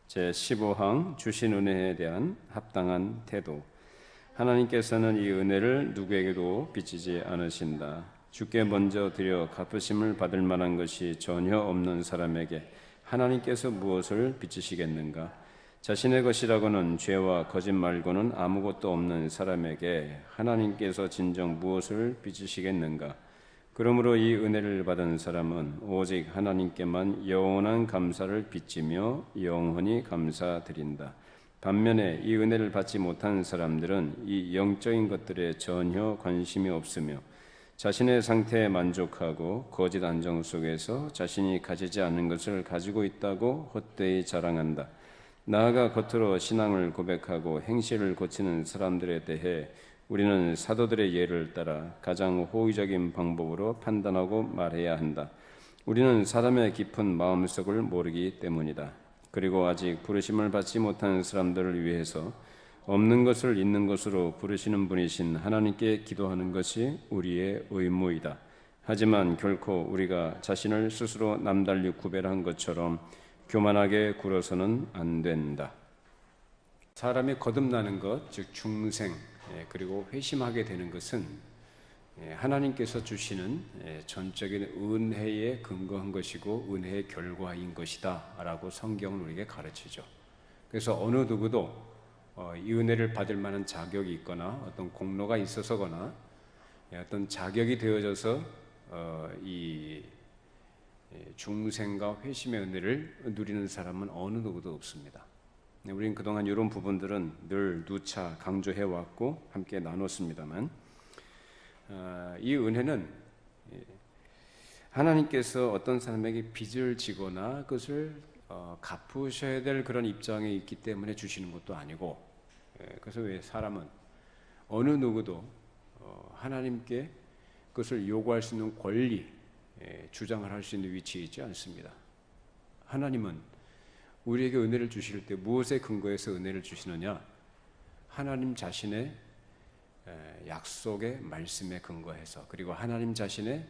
제15항 주신 은혜에 대한 합당한 태도. 하나님께서는 이 은혜를 누구에게도 빚지지 않으신다. 주께 먼저 드려 갚으심을 받을 만한 것이 전혀 없는 사람에게 하나님께서 무엇을 빚지시겠는가? 자신의 것이라고는 죄와 거짓 말고는 아무것도 없는 사람에게 하나님께서 진정 무엇을 빚지시겠는가? 그러므로 이 은혜를 받은 사람은 오직 하나님께만 영원한 감사를 빚지며 영원히 감사드린다. 반면에 이 은혜를 받지 못한 사람들은 이 영적인 것들에 전혀 관심이 없으며 자신의 상태에 만족하고 거짓 안정 속에서 자신이 가지지 않는 것을 가지고 있다고 헛되이 자랑한다. 나아가 겉으로 신앙을 고백하고 행실을 고치는 사람들에 대해 우리는 사도들의 예를 따라 가장 호의적인 방법으로 판단하고 말해야 한다. 우리는 사람의 깊은 마음속을 모르기 때문이다. 그리고 아직 부르심을 받지 못한 사람들을 위해서 없는 것을 있는 것으로 부르시는 분이신 하나님께 기도하는 것이 우리의 의무이다. 하지만 결코 우리가 자신을 스스로 남달리 구별한 것처럼 교만하게 굴어서는 안 된다. 사람이 거듭나는 것, 즉 중생, 그리고 회심하게 되는 것은 하나님께서 주시는 전적인 은혜에 근거한 것이고 은혜의 결과인 것이다 라고 성경은 우리에게 가르치죠. 그래서 어느 누구도 이 은혜를 받을 만한 자격이 있거나 어떤 공로가 있어서거나 어떤 자격이 되어져서 이 중생과 회심의 은혜를 누리는 사람은 어느 누구도 없습니다. 우리는 그동안 이런 부분들은 늘 누차 강조해왔고 함께 나눴습니다만 이 은혜는 하나님께서 어떤 사람에게 빚을 지거나 그것을 갚으셔야 될 그런 입장에 있기 때문에 주시는 것도 아니고, 그래서 왜 사람은 어느 누구도 하나님께 그것을 요구할 수 있는 권리, 주장을 할 수 있는 위치에 있지 않습니다. 하나님은 우리에게 은혜를 주실 때 무엇에 근거해서 은혜를 주시느냐? 하나님 자신의 약속의 말씀에 근거해서, 그리고 하나님 자신의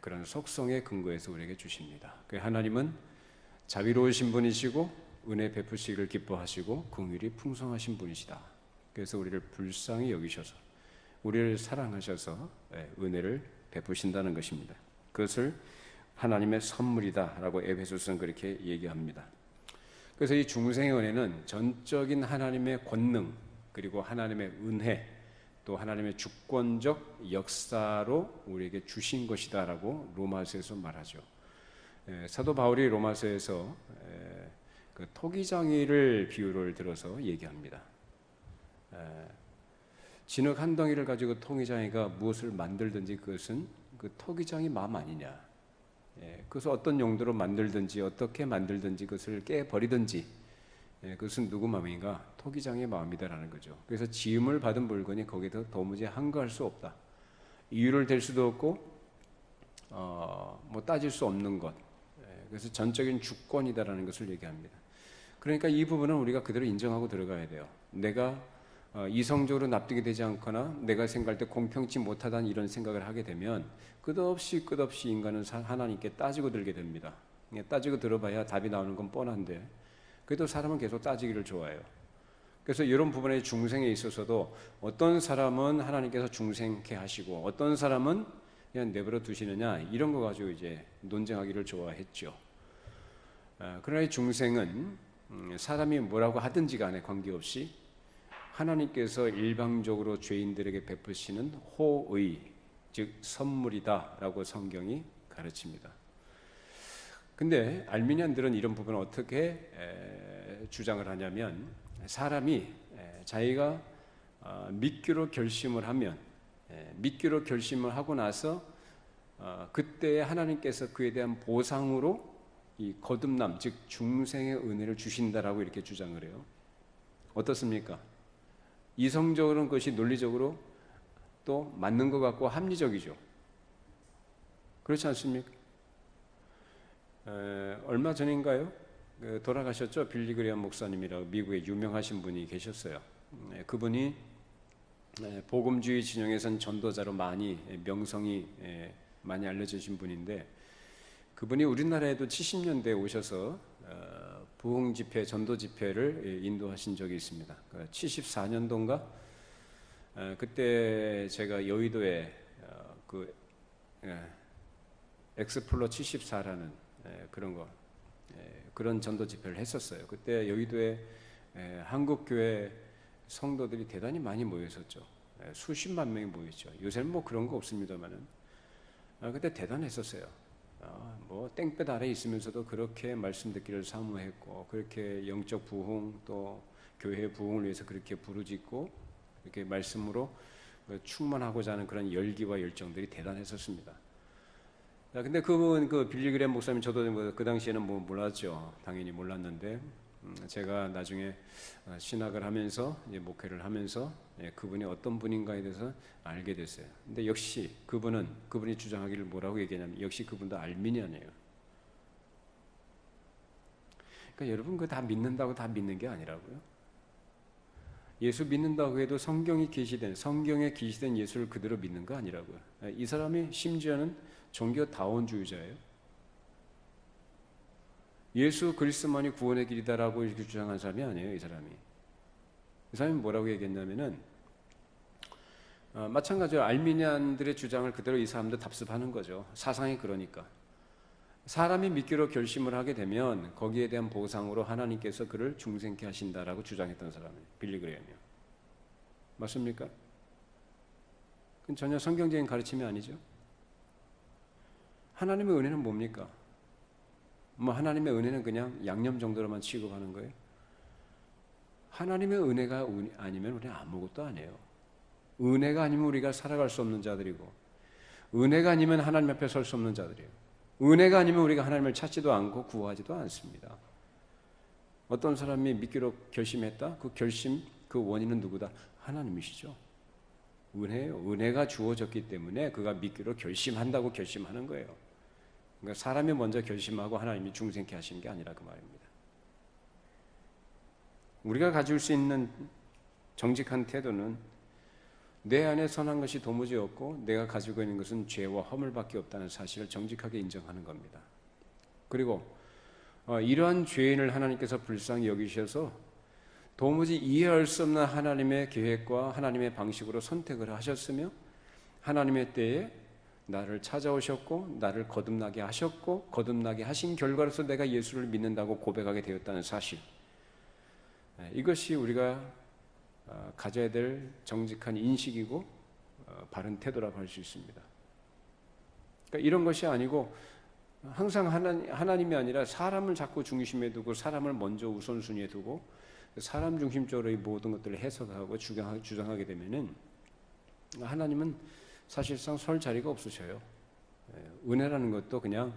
그런 속성에 근거해서 우리에게 주십니다. 하나님은 자비로우신 분이시고 은혜 베푸시기를 기뻐하시고 긍휼이 풍성하신 분이시다. 그래서 우리를 불쌍히 여기셔서 우리를 사랑하셔서 은혜를 베푸신다는 것입니다. 그것을 하나님의 선물이다라고 에베소서는 그렇게 얘기합니다. 그래서 이 중생의 은혜는 전적인 하나님의 권능, 그리고 하나님의 은혜, 또 하나님의 주권적 역사로 우리에게 주신 것이다라고 로마서에서 말하죠. 사도 바울이 로마서에서 그 토기장이를 비유를 들어서 얘기합니다. 진흙 한 덩이를 가지고 토기장이가 무엇을 만들든지 그것은 그 토기장이 마음 아니냐. 그것을 어떤 용도로 만들든지 어떻게 만들든지 그것을 깨버리든지 그것은 누구 마음인가? 토기장의 마음이다라는 거죠. 그래서 지음을 받은 물건이 거기에 도무지 한거할 수 없다. 이유를 댈 수도 없고 뭐 따질 수 없는 것. 그래서 전적인 주권이다라는 것을 얘기합니다. 그러니까 이 부분은 우리가 그대로 인정하고 들어가야 돼요. 내가 이성적으로 납득이 되지 않거나 내가 생각할 때 공평치 못하다는 이런 생각을 하게 되면 끝없이 인간은 하나님께 따지고 들게 됩니다. 따지고 들어봐야 답이 나오는 건 뻔한데 그래도 사람은 계속 따지기를 좋아해요. 그래서 이런 부분의 중생에 있어서도 어떤 사람은 하나님께서 중생케 하시고 어떤 사람은 그냥 내버려 두시느냐 이런 거 가지고 이제 논쟁하기를 좋아했죠. 그러나 이 중생은 사람이 뭐라고 하든지 간에 관계없이 하나님께서 일방적으로 죄인들에게 베푸시는 호의, 즉 선물이다라고 성경이 가르칩니다. 근데 알미니안들은 이런 부분을 어떻게 주장을 하냐면 사람이 자기가 믿기로 결심을 하면 믿기로 결심을 하고 나서 그때 하나님께서 그에 대한 보상으로 이 거듭남, 즉 중생의 은혜를 주신다라고 이렇게 주장을 해요. 어떻습니까? 이성적으로는 그것이 논리적으로 또 맞는 것 같고 합리적이죠. 그렇지 않습니까? 얼마 전인가요? 돌아가셨죠? 빌리 그레엄 목사님이라고 미국에 유명하신 분이 계셨어요. 그분이 복음주의 진영에선 전도자로 많이 명성이 많이 알려지신 분인데 그분이 우리나라에도 70년대에 오셔서 부흥 집회, 전도 집회를 인도하신 적이 있습니다. 74년도인가? 그때 제가 여의도에 그 엑스플로 74라는 그런 전도 집회를 했었어요. 그때 여의도에 한국 교회 성도들이 대단히 많이 모였었죠. 수십만 명이 모였죠. 요새는 뭐 그런 거 없습니다만은 그때 대단했었어요. 뭐 땡볕 아래 있으면서도 그렇게 말씀 듣기를 사모했고, 그렇게 영적 부흥 또 교회 부흥을 위해서 그렇게 부르짖고 이렇게 말씀으로 충만하고자 하는 그런 열기와 열정들이 대단했었습니다. 근데 그분 빌리그램 목사님, 저도 그 당시에는 뭐 몰랐죠. 당연히 몰랐는데 제가 나중에 신학을 하면서 이제 목회를 하면서 그분이 어떤 분인가에 대해서 알게 됐어요. 근데 역시 그분이 주장하기를 뭐라고 얘기하냐면 역시 그분도 알미니안이에요. 그러니까 여러분 그거 다 믿는다고 다 믿는 게 아니라고요. 예수 믿는다고 해도 성경에 계시된 예수를 그대로 믿는 거 아니라고요. 이 사람이 심지어는 종교 다원주의자예요. 예수 그리스도만이 구원의 길이다라고 이렇게 주장한 사람이 아니에요. 이 사람이 뭐라고 얘기했냐면은 마찬가지로 알미니안들의 주장을 그대로 이 사람도 답습하는 거죠. 사상이 그러니까 사람이 믿기로 결심을 하게 되면 거기에 대한 보상으로 하나님께서 그를 중생케 하신다라고 주장했던 사람이에요. 빌리그레이엄이요. 맞습니까? 그건 전혀 성경적인 가르침이 아니죠. 하나님의 은혜는 뭡니까? 뭐 하나님의 은혜는 그냥 양념 정도로만 취급하는 거예요. 하나님의 은혜가 아니면 우리는 아무것도 아니에요. 은혜가 아니면 우리가 살아갈 수 없는 자들이고, 은혜가 아니면 하나님 앞에 설 수 없는 자들이에요. 은혜가 아니면 우리가 하나님을 찾지도 않고 구하지도 않습니다. 어떤 사람이 믿기로 결심했다? 그 결심, 그 원인은 누구다? 하나님이시죠. 은혜예요. 은혜가 주어졌기 때문에 그가 믿기로 결심한다고 결심하는 거예요. 그러니까 사람이 먼저 결심하고 하나님이 중생케 하시는 게 아니라 그 말입니다. 우리가 가질 수 있는 정직한 태도는 내 안에 선한 것이 도무지 없고 내가 가지고 있는 것은 죄와 허물밖에 없다는 사실을 정직하게 인정하는 겁니다. 그리고 이러한 죄인을 하나님께서 불쌍히 여기셔서 도무지 이해할 수 없는 하나님의 계획과 하나님의 방식으로 선택을 하셨으며 하나님의 때에 나를 찾아오셨고 나를 거듭나게 하셨고 거듭나게 하신 결과로서 내가 예수를 믿는다고 고백하게 되었다는 사실, 이것이 우리가 가져야 될 정직한 인식이고 바른 태도라고 할 수 있습니다. 그러니까 이런 것이 아니고 항상 하나님이 아니라 사람을 자꾸 중심에 두고 사람을 먼저 우선순위에 두고 사람 중심적으로 이 모든 것들을 해석하고 주장하게 되면은 하나님은 사실상 설 자리가 없으셔요. 은혜라는 것도 그냥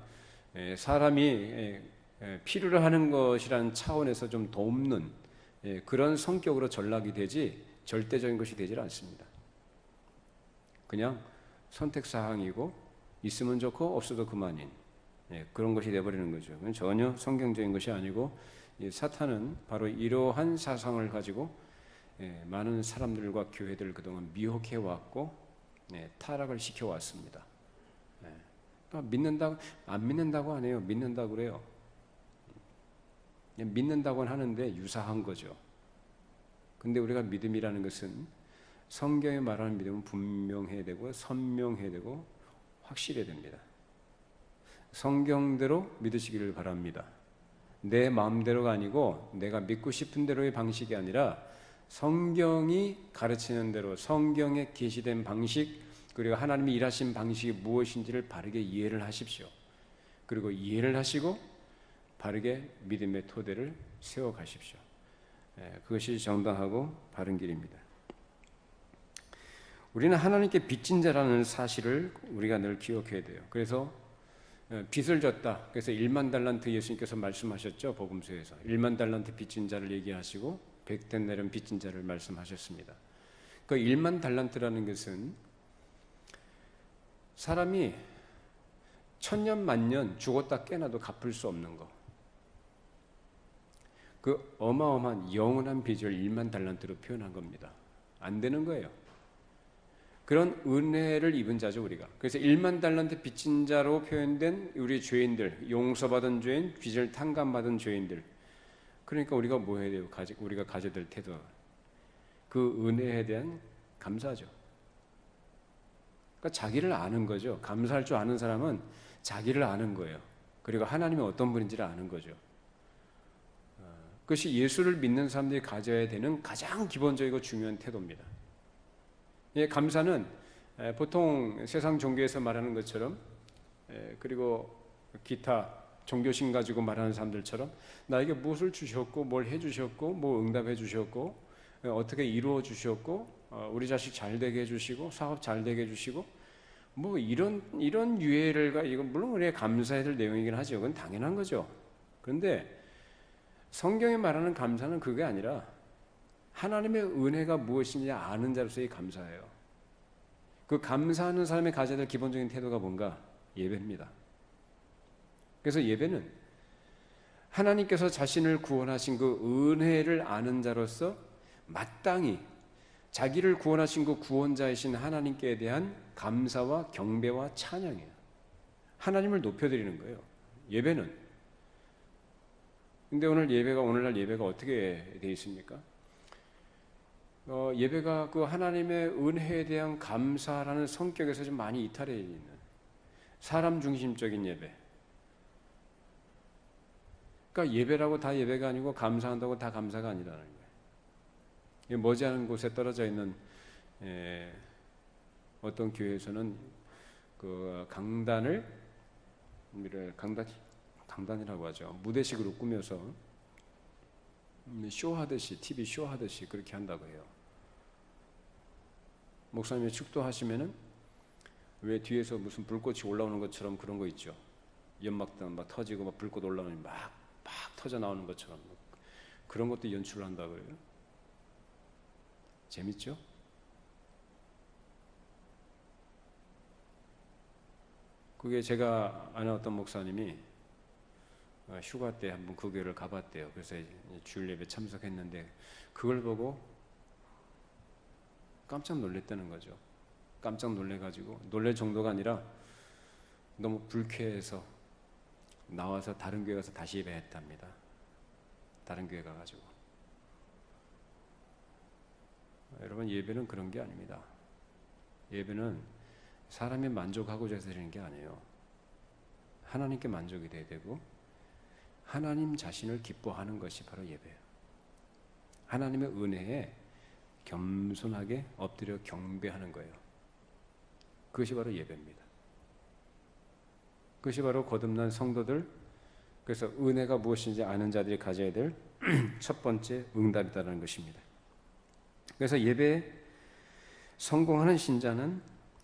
사람이 필요로 하는 것이라는 차원에서 좀 돕는 그런 성격으로 전락이 되지 절대적인 것이 되질 않습니다. 그냥 선택사항이고 있으면 좋고 없어도 그만인 그런 것이 되어버리는 거죠. 그건 전혀 성경적인 것이 아니고 사탄은 바로 이러한 사상을 가지고 많은 사람들과 교회들을 그동안 미혹해왔고 타락을 시켜왔습니다. 그러니까 믿는다고 안 믿는다고 안 해요. 믿는다고 그래요. 믿는다고는 하는데 유사한 거죠. 근데 우리가 믿음이라는 것은 성경에 말하는 믿음은 분명해야 되고 선명해야 되고 확실해야 됩니다. 성경대로 믿으시기를 바랍니다. 내 마음대로가 아니고 내가 믿고 싶은 대로의 방식이 아니라 성경이 가르치는 대로 성경에 계시된 방식 그리고 하나님이 일하신 방식이 무엇인지를 바르게 이해를 하십시오. 그리고 이해를 하시고 바르게 믿음의 토대를 세워가십시오. 그것이 정당하고 바른 길입니다. 우리는 하나님께 빚진 자라는 사실을 우리가 늘 기억해야 돼요. 그래서 빚을 졌다. 그래서 1만 달란트 예수님께서 말씀하셨죠. 복음서에서 1만 달란트 빚진 자를 얘기하시고 100데나리온 빚진 자를 말씀하셨습니다. 그 1만 달란트라는 것은 사람이 천년 만년 죽었다 깨나도 갚을 수 없는 거, 그 어마어마한 영원한 빚을 1만 달란트로 표현한 겁니다. 안 되는 거예요. 그런 은혜를 입은 자죠, 우리가. 그래서 1만 달란트 빚진 자로 표현된 우리 죄인들, 용서받은 죄인, 빚을 탕감받은 죄인들, 그러니까 우리가 뭐 해야 돼요? 우리가 가져야 될 태도, 그 은혜에 대한 감사죠. 그러니까 자기를 아는 거죠. 감사할 줄 아는 사람은 자기를 아는 거예요. 그리고 하나님이 어떤 분인지를 아는 거죠. 그것이 예수를 믿는 사람들이 가져야 되는 가장 기본적이고 중요한 태도입니다. 예, 감사는 보통 세상 종교에서 말하는 것처럼, 그리고 기타 종교심 가지고 말하는 사람들처럼 나에게 무엇을 주셨고 뭘 해주셨고 뭐 응답해 주셨고 어떻게 이루어 주셨고 우리 자식 잘 되게 해주시고 사업 잘 되게 해주시고 뭐 이런 유해를, 이건 물론 우리가 감사해야 될 내용이긴 하죠. 그건 당연한 거죠. 그런데 성경이 말하는 감사는 그게 아니라 하나님의 은혜가 무엇인지 아는 자로서의 감사예요. 그 감사하는 사람이 가져야 될 기본적인 태도가 뭔가? 예배입니다. 그래서 예배는 하나님께서 자신을 구원하신 그 은혜를 아는 자로서 마땅히 자기를 구원하신 그 구원자이신 하나님께 대한 감사와 경배와 찬양이에요. 하나님을 높여드리는 거예요, 예배는. 근데 오늘날 예배가 어떻게 되어 있습니까? 예배가 그 하나님의 은혜에 대한 감사라는 성격에서 좀 많이 이탈해 있는 사람 중심적인 예배. 그러니까 예배라고 다 예배가 아니고 감사한다고 다 감사가 아니라는 거예요. 머지않은 곳에 떨어져 있는 어떤 교회에서는 그 강단이라고 하죠. 무대식으로 꾸며서 쇼하듯이, TV 쇼하듯이 그렇게 한다고 해요. 목사님이 축도하시면은 왜 뒤에서 무슨 불꽃이 올라오는 것처럼 그런 거 있죠. 연막등 막 터지고 막 불꽃 올라오면 막 터져 나오는 것처럼 그런 것도 연출을 한다고 해요. 재밌죠? 그게 제가 아는 어떤 목사님이 휴가 때 한번 그 교회를 가봤대요. 그래서 주일 예배 참석했는데 그걸 보고 깜짝 놀랐다는 거죠. 깜짝 놀래가지고, 놀랄 정도가 아니라 너무 불쾌해서 나와서 다른 교회 가서 다시 예배했답니다. 다른 교회 가가지고. 여러분, 예배는 그런 게 아닙니다. 예배는 사람이 만족하고자 해서 드리는 게 아니에요. 하나님께 만족이 돼야 되고 하나님 자신을 기뻐하는 것이 바로 예배예요. 하나님의 은혜에 겸손하게 엎드려 경배하는 거예요. 그것이 바로 예배입니다. 그것이 바로 거듭난 성도들, 그래서 은혜가 무엇인지 아는 자들이 가져야 될 첫 번째 응답이다라는 것입니다. 그래서 예배에 성공하는 신자는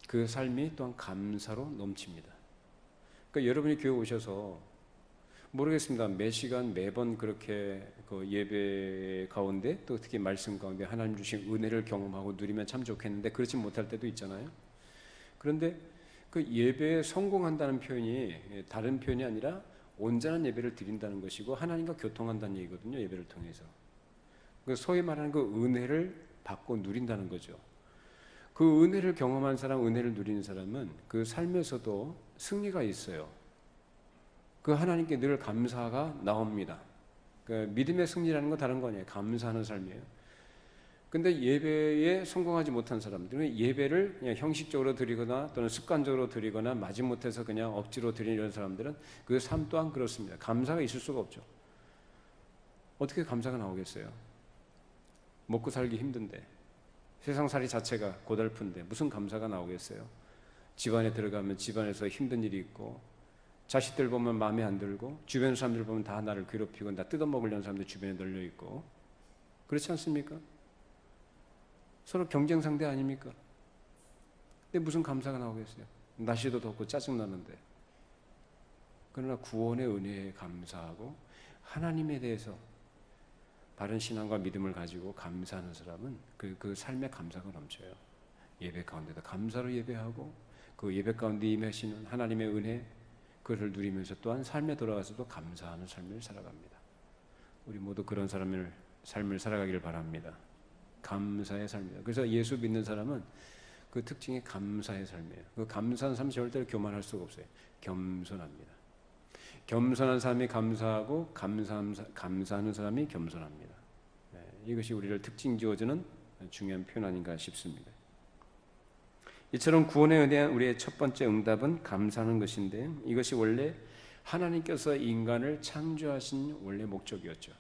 그 삶이 또한 감사로 넘칩니다. 그러니까 여러분이 교회 오셔서 모르겠습니다. 매 시간 매번 그렇게 그 예배 가운데 또 특히 말씀 가운데 하나님 주신 은혜를 경험하고 누리면 참 좋겠는데 그렇지 못할 때도 있잖아요. 그런데 그 예배에 성공한다는 표현이 다른 표현이 아니라 온전한 예배를 드린다는 것이고 하나님과 교통한다는 얘기거든요. 예배를 통해서. 소위 말하는 그 은혜를 받고 누린다는 거죠. 그 은혜를 경험한 사람, 은혜를 누리는 사람은 그 삶에서도 승리가 있어요. 그 하나님께 늘 감사가 나옵니다. 그 믿음의 승리라는 건 다른 거 아니에요. 감사하는 삶이에요. 근데 예배에 성공하지 못한 사람들은 예배를 그냥 형식적으로 드리거나 또는 습관적으로 드리거나 마지못해서 그냥 억지로 드리는 사람들은 그 삶 또한 그렇습니다. 감사가 있을 수가 없죠. 어떻게 감사가 나오겠어요? 먹고 살기 힘든데, 세상살이 자체가 고달픈데 무슨 감사가 나오겠어요? 집안에 들어가면 집안에서 힘든 일이 있고, 자식들 보면 마음에 안 들고, 주변 사람들 보면 다 나를 괴롭히고 나 뜯어먹으려는 사람들 주변에 널려 있고, 그렇지 않습니까? 서로 경쟁 상대 아닙니까? 근데 무슨 감사가 나오겠어요? 날씨도 덥고 짜증나는데. 그러나 구원의 은혜에 감사하고 하나님에 대해서 바른 신앙과 믿음을 가지고 감사하는 사람은 그 삶에 감사가 넘쳐요. 예배 가운데도 감사로 예배하고 그 예배 가운데 임하시는 하나님의 은혜, 그것을 누리면서 또한 삶에 돌아가서도 감사하는 삶을 살아갑니다. 우리 모두 그런 삶을 살아가기를 바랍니다. 감사의 삶이에요. 그래서 예수 믿는 사람은 그 특징이 감사의 삶이에요. 그 감사한 삶 절대로 교만할 수가 없어요. 겸손합니다. 겸손한 사람이 감사하고 감사하는 사람이 겸손합니다. 이것이 우리를 특징 지어주는 중요한 표현 아닌가 싶습니다. 이처럼 구원에 대한 우리의 첫 번째 응답은 감사하는 것인데, 이것이 원래 하나님께서 인간을 창조하신 원래 목적이었죠.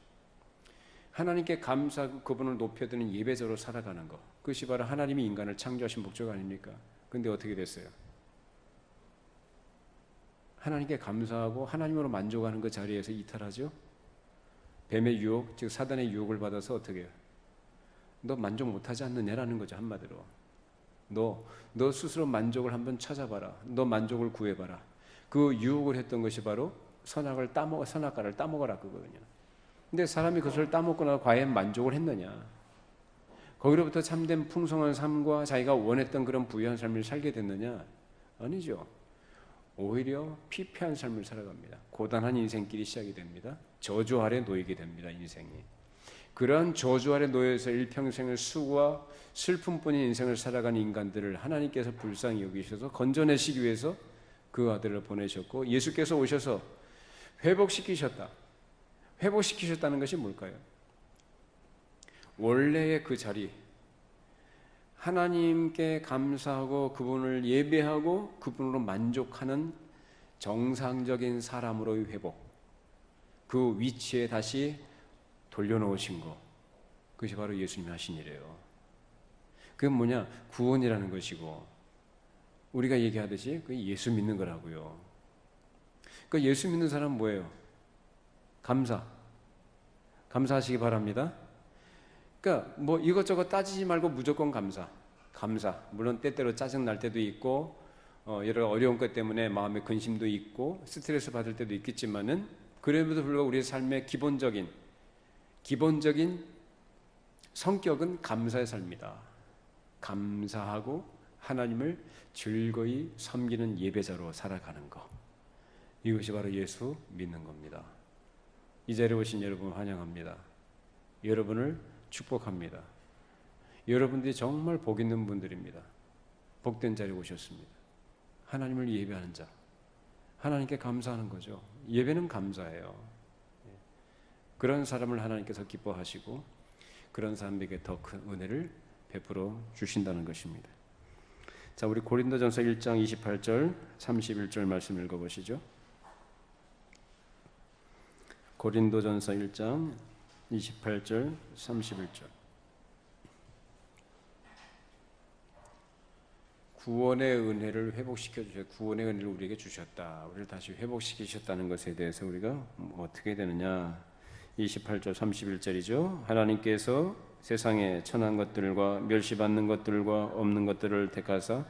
하나님께 감사하고 그분을 높여드리는 예배자로 살아가는 것, 그것이 바로 하나님이 인간을 창조하신 목적 아닙니까? 그런데 어떻게 됐어요? 하나님께 감사하고 하나님으로 만족하는 그 자리에서 이탈하죠. 뱀의 유혹, 즉 사단의 유혹을 받아서 어떻게 해요? 너 만족 못하지 않느냐라는 거죠. 한마디로 너 스스로 만족을 한번 찾아봐라. 너 만족을 구해봐라. 그 유혹을 했던 것이 바로 선악과를 따먹어라 그거거든요. 근데 사람이 그것을 따먹거나 과연 만족을 했느냐? 거기로부터 참된 풍성한 삶과 자기가 원했던 그런 부유한 삶을 살게 됐느냐? 아니죠. 오히려 피폐한 삶을 살아갑니다. 고단한 인생길이 시작이 됩니다. 저주 아래 놓이게 됩니다. 인생이. 그러한 저주 아래 놓여서 일평생을 수고와 슬픔뿐인 인생을 살아가는 인간들을 하나님께서 불쌍히 여기셔서 건져내시기 위해서 그 아들을 보내셨고, 예수께서 오셔서 회복시키셨다. 회복시키셨다는 것이 뭘까요? 원래의 그 자리, 하나님께 감사하고 그분을 예배하고 그분으로 만족하는 정상적인 사람으로의 회복, 그 위치에 다시 돌려놓으신 것, 그것이 바로 예수님이 하신 일이에요. 그게 뭐냐? 구원이라는 것이고, 우리가 얘기하듯이 그게 예수 믿는 거라고요. 그러니까 예수 믿는 사람은 뭐예요? 감사하시기 바랍니다. 그러니까 뭐 이것저것 따지지 말고 무조건 감사. 물론 때때로 짜증 날 때도 있고, 여러 어려운 것 때문에 마음의 근심도 있고 스트레스 받을 때도 있겠지만은, 그럼에도 불구하고 우리의 삶의 기본적인 성격은 감사의 삶이다. 감사하고 하나님을 즐거이 섬기는 예배자로 살아가는 것, 이것이 바로 예수 믿는 겁니다. 이 자리에 오신 여러분 환영합니다. 여러분을 축복합니다. 여러분들이 정말 복 있는 분들입니다. 복된 자리에 오셨습니다. 하나님을 예배하는 자, 하나님께 감사하는 거죠. 예배는 감사예요. 그런 사람을 하나님께서 기뻐하시고 그런 사람에게 더 큰 은혜를 베풀어 주신다는 것입니다. 자, 우리 고린도전서 1장 28절 31절 말씀 읽어보시죠. 고린도전서 1장 28절 31절. 구원의 은혜를 회복시켜 주셨, 구원의 은혜를 우리에게 주셨다. 우리를 다시 회복시키셨다는 것에 대해서 우리가 어떻게 되느냐? 28절 31절이죠. 하나님께서 세상에 천한 것들과 멸시받는 것들과 없는 것들을 택하사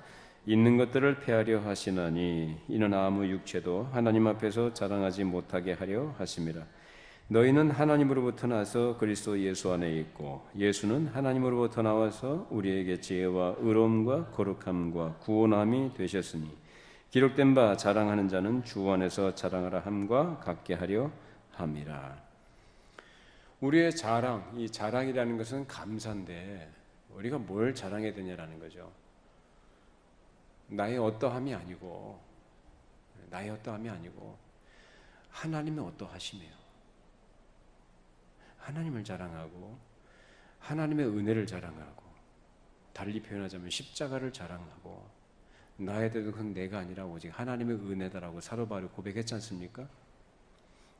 있는 것들을 폐하려 하시나니, 이는 아무 육체도 하나님 앞에서 자랑하지 못하게 하려 하심이라. 너희는 하나님으로부터 나서 그리스도 예수 안에 있고, 예수는 하나님으로부터 나와서 우리에게 지혜와 의로움과 거룩함과 구원함이 되셨으니, 기록된 바 자랑하는 자는 주 안에서 자랑하라 함과 같게 하려 함이라. 우리의 자랑, 이 자랑이라는 것은 감사인데, 우리가 뭘 자랑해야 되냐라는 거죠. 나의 어떠함이 아니고 하나님의 어떠하심이에요. 하나님을 자랑하고 하나님의 은혜를 자랑하고, 달리 표현하자면 십자가를 자랑하고, 나에 대해서 그건 내가 아니라 오직 하나님의 은혜다라고 사도 바울이 고백했지 않습니까?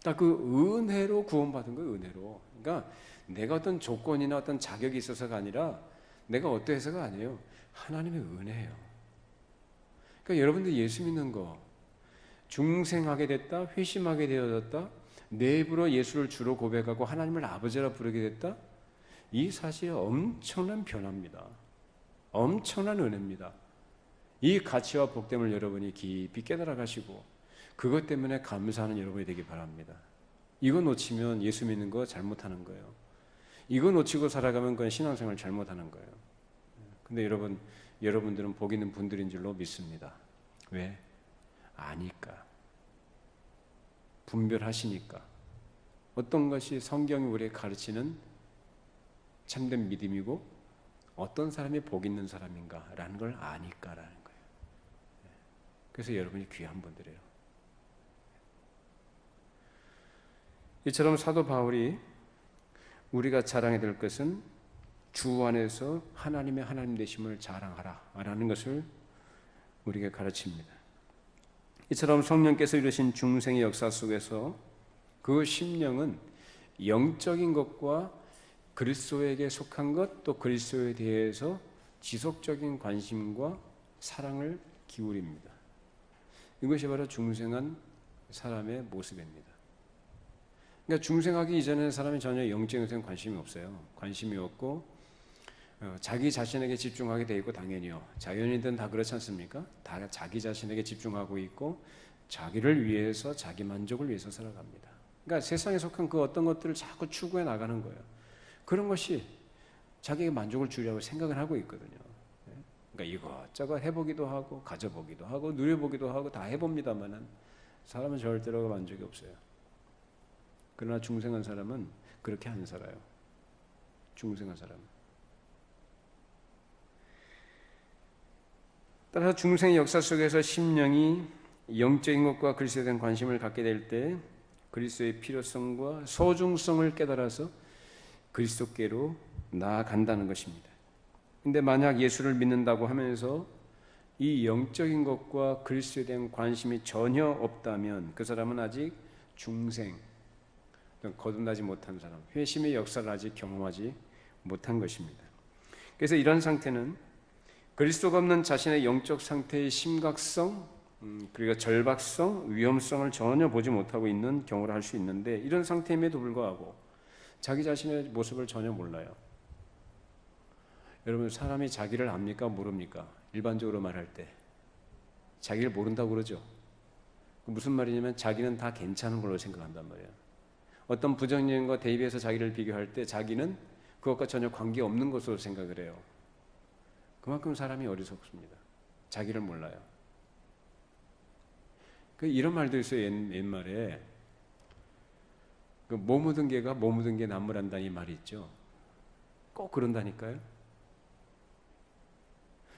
딱 그 은혜로 구원받은 거예요. 은혜로. 그러니까 내가 어떤 조건이나 어떤 자격이 있어서가 아니라, 내가 어떠해서가 아니에요. 하나님의 은혜예요. 그러니까 여러분들 예수 믿는 거, 중생하게 됐다, 회심하게 되어졌다, 내 입으로 예수를 주로 고백하고 하나님을 아버지라 부르게 됐다, 이 사실이 엄청난 변화입니다. 엄청난 은혜입니다. 이 가치와 복됨을 여러분이 깊이 깨달아 가시고 그것 때문에 감사하는 여러분이 되기 바랍니다. 이거 놓치면 예수 믿는 거 잘못하는 거예요. 이거 놓치고 살아가면 그건 신앙생활 잘못하는 거예요. 근데 여러분들은 복 있는 분들인 줄로 믿습니다. 왜? 아니까. 분별하시니까. 어떤 것이 성경이 우리에게 가르치는 참된 믿음이고 어떤 사람이 복 있는 사람인가라는 걸 아니까라는 거예요. 그래서 여러분이 귀한 분들이에요. 이처럼 사도 바울이 우리가 자랑해야 될 것은 주 안에서 하나님의 하나님 되심을 자랑하라 라는 것을 우리에게 가르칩니다. 이처럼 성령께서 이루신 중생의 역사 속에서 그 심령은 영적인 것과 그리스도에게 속한 것, 또 그리스도에 대해서 지속적인 관심과 사랑을 기울입니다. 이것이 바로 중생한 사람의 모습입니다. 그러니까 중생하기 이전에는 사람이 전혀 영적인 것에 관심이 없어요. 관심이 없고 자기 자신에게 집중하게 돼 있고, 당연히요. 자연인들은 다 그렇지 않습니까? 다 자기 자신에게 집중하고 있고 자기를 위해서, 자기 만족을 위해서 살아갑니다. 그러니까 세상에 속한 그 어떤 것들을 자꾸 추구해 나가는 거예요. 그런 것이 자기에게 만족을 주려고 생각을 하고 있거든요. 그러니까 이것저것 해보기도 하고 가져보기도 하고 누려보기도 하고 다 해봅니다만은 사람은 절대로 만족이 없어요. 그러나 중생한 사람은 그렇게 안 살아요. 중생한 사람은. 따라서 중생의 역사 속에서 심령이 영적인 것과 그리스도에 대한 관심을 갖게 될 때 그리스도의 필요성과 소중성을 깨달아서 그리스도께로 나아간다는 것입니다. 근데 만약 예수를 믿는다고 하면서 이 영적인 것과 그리스도에 대한 관심이 전혀 없다면 그 사람은 아직 중생, 거듭나지 못한 사람, 회심의 역사를 아직 경험하지 못한 것입니다. 그래서 이런 상태는 그리스도가 없는 자신의 영적 상태의 심각성, 그리고 절박성, 위험성을 전혀 보지 못하고 있는 경우를 할 수 있는데, 이런 상태임에도 불구하고 자기 자신의 모습을 전혀 몰라요. 여러분, 사람이 자기를 압니까? 모릅니까? 일반적으로 말할 때 자기를 모른다고 그러죠. 무슨 말이냐면 자기는 다 괜찮은 걸로 생각한단 말이에요. 어떤 부정적인 것 대비해서 자기를 비교할 때 자기는 그것과 전혀 관계없는 것으로 생각을 해요. 그만큼 사람이 어리석습니다. 자기를 몰라요. 이런 말도 있어요. 옛말에 뭐 묻은 개가 뭐 묻은 개 나무란다는 이 말이 있죠. 꼭 그런다니까요.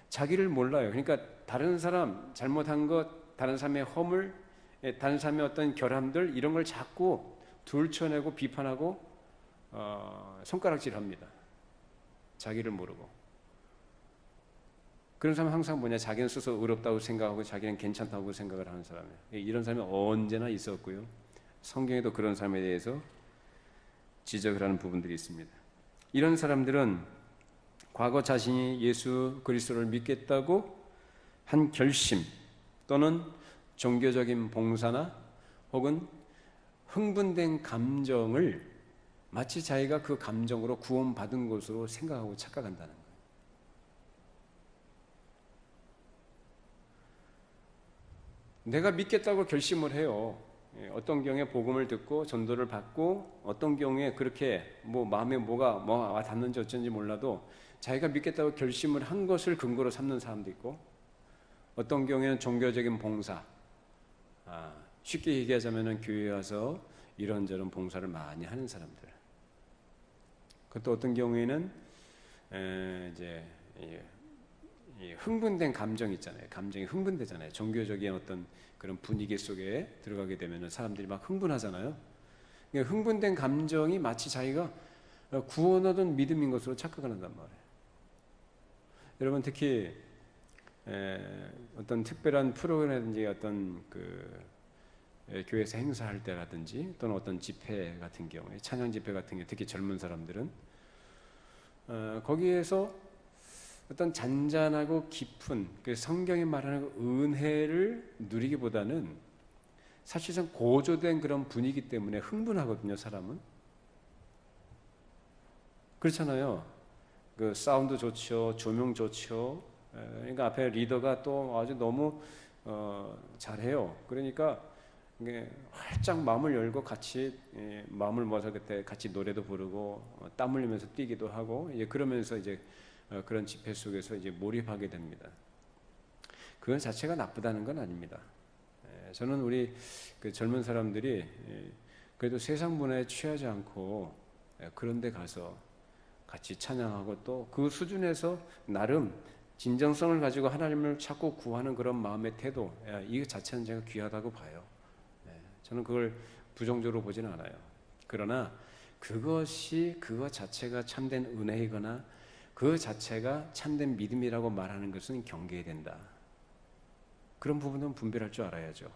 자기를 몰라요. 그러니까 다른 사람 잘못한 것, 다른 사람의 허물, 다른 사람의 어떤 결함들, 이런 걸 자꾸 둘쳐내고 비판하고 손가락질합니다. 자기를 모르고. 그런 사람은 항상 뭐냐, 자기는 스스로 의롭다고 생각하고 자기는 괜찮다고 생각을 하는 사람이에요. 이런 사람이 언제나 있었고요. 성경에도 그런 사람에 대해서 지적을 하는 부분들이 있습니다. 이런 사람들은 과거 자신이 예수 그리스도를 믿겠다고 한 결심 또는 종교적인 봉사나 혹은 흥분된 감정을 마치 자기가 그 감정으로 구원받은 것으로 생각하고 착각한다는 거예요. 내가 믿겠다고 결심을 해요. 어떤 경우에 복음을 듣고 전도를 받고, 어떤 경우에 그렇게 뭐 마음에 뭐가 와 닿는지 어쩐지 몰라도 자기가 믿겠다고 결심을 한 것을 근거로 삼는 사람도 있고, 어떤 경우에는 종교적인 봉사, 쉽게 얘기하자면 교회에 와서 이런저런 봉사를 많이 하는 사람들. 그것도 어떤 경우에는 이제 흥분된 감정 있잖아요. 감정이 흥분되잖아요. 종교적인 어떤 그런 분위기 속에 들어가게 되면 사람들이 막 흥분하잖아요. 흥분된 감정이 마치 자기가 구원 얻은 믿음인 것으로 착각을 한단 말이에요. 여러분, 특히 어떤 특별한 프로그램이라든지 어떤 교회에서 행사할 때라든지 또는 어떤 집회 같은 경우에, 찬양 집회 같은 경우에, 특히 젊은 사람들은 거기에서 어떤 잔잔하고 깊은 그 성경이 말하는 은혜를 누리기보다는 사실상 고조된 그런 분위기 때문에 흥분하거든요. 사람은 그렇잖아요. 그 사운드 좋죠, 조명 좋죠. 그러니까 앞에 리더가 또 아주 너무 잘해요. 그러니까 이게 활짝 마음을 열고 같이 마음을 모아서 그때 같이 노래도 부르고 땀 흘리면서 뛰기도 하고, 이제 그러면서 이제 그런 집회 속에서 이제 몰입하게 됩니다. 그건 자체가 나쁘다는 건 아닙니다. 저는 우리 그 젊은 사람들이 그래도 세상 문화에 취하지 않고 그런 데 가서 같이 찬양하고 또 그 수준에서 나름 진정성을 가지고 하나님을 찾고 구하는 그런 마음의 태도, 이 자체는 제가 귀하다고 봐요. 저는 그걸 부정적으로 보지는 않아요. 그러나 그거 자체가 참된 은혜이거나 그 자체가 참된 믿음이라고 말하는 것은 경계해야 된다. 그런 부분은 분별할 줄 알아야죠.